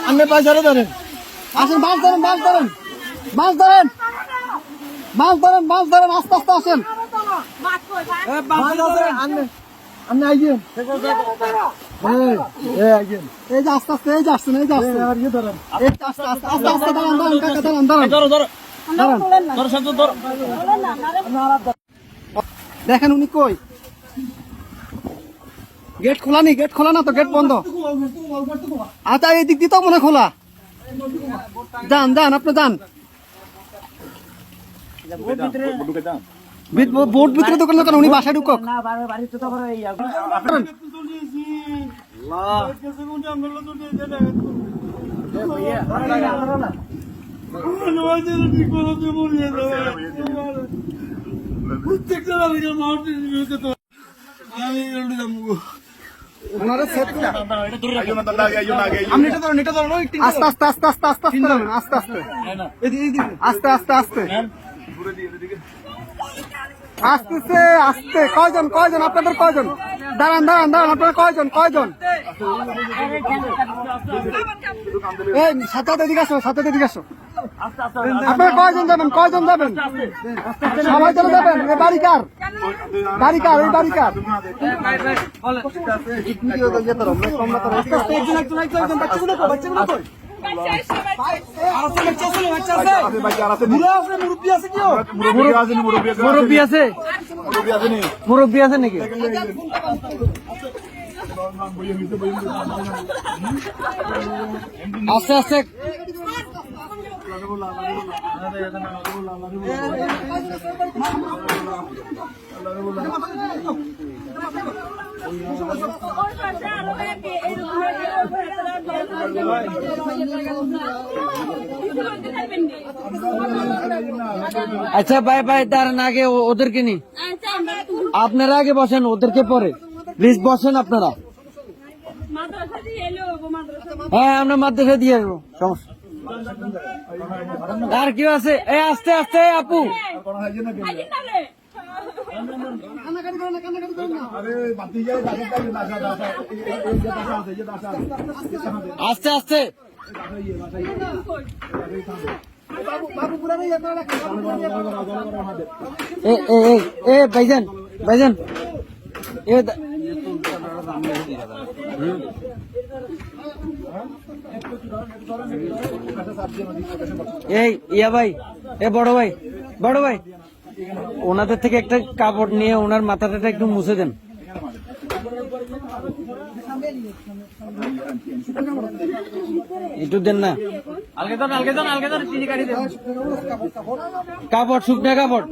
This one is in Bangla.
আপনি পয়সারে ধরেন, আসেন, মাছ ধরেন, মাছ ধরেন, মাছ ধরেন, মাছ ধরেন, মাছ ধরেন, আস্তে আস্তে আসেন। আপনি আইছেন, এই যে আস্তে আস্তে, এই যে আসছেন, এই যে আসছেন, আর ইয়ে ধরেন, এই যে আস্তে আস্তে, আস্তে আস্তে দাঁড়ান, দাঁড়ান, কাকা দাঁড়ান, দাঁড়ান, দাঁড়ান। দেখেন উনি কই, গেট খোলা নি, গেট খোলা না তো, গেট বন্ধ। আচ্ছা এই দিক দিয়ে তো মনে খোলা, যান যান, আপনি যান, বোট ভিতরে দোকান দোকান, উনি বাসায় ঢুকক। আস্তে আস্তে আস্তে আস্তে আস্তে আস্তে আস্তে আস্তে আস্তে আসতেছে, আসতে কয়জন, কয়জন আপনাদের, কয়জন, দাঁড়ান দাঁড়ান দাঁড়ান, আপনারা কয়জন, কয়জন, এই সাথে এদিকে আসো, সাথে এদিকে আসো, আপনারা কয়জন যাবেন, কয়জন যাবেন, সবাই চলে যাবেন। এই বাড়ি কার, বাড়ি কার, এই বাড়ি কার, মুরব্বী আছে, মুরব্বী আছে নাকি? আস্তে আস্তে আচ্ছা ভাই ভাই, দাঁড়ান, আগে ওদেরকে নি, আপনারা আগে বসেন, ওদেরকে পরে প্লিজ বসেন আপনারা। হ্যাঁ আমরা মাদ্রাসা দিয়ে আসবো, সমস্যা। আর কেউ আছে? এই আস্তে আস্তে আপু, আস্তে আস্তে, ভাইজান ভাইজান, এই ইয়া ভাই, এ বড় ভাই, বড় ভাই, ওনাদের থেকে একটা কাপড় নিয়ে ওনার মাথাটা একটু মুছে দেন। একটু দেন না, কাপড়, শুকনা কাপড়।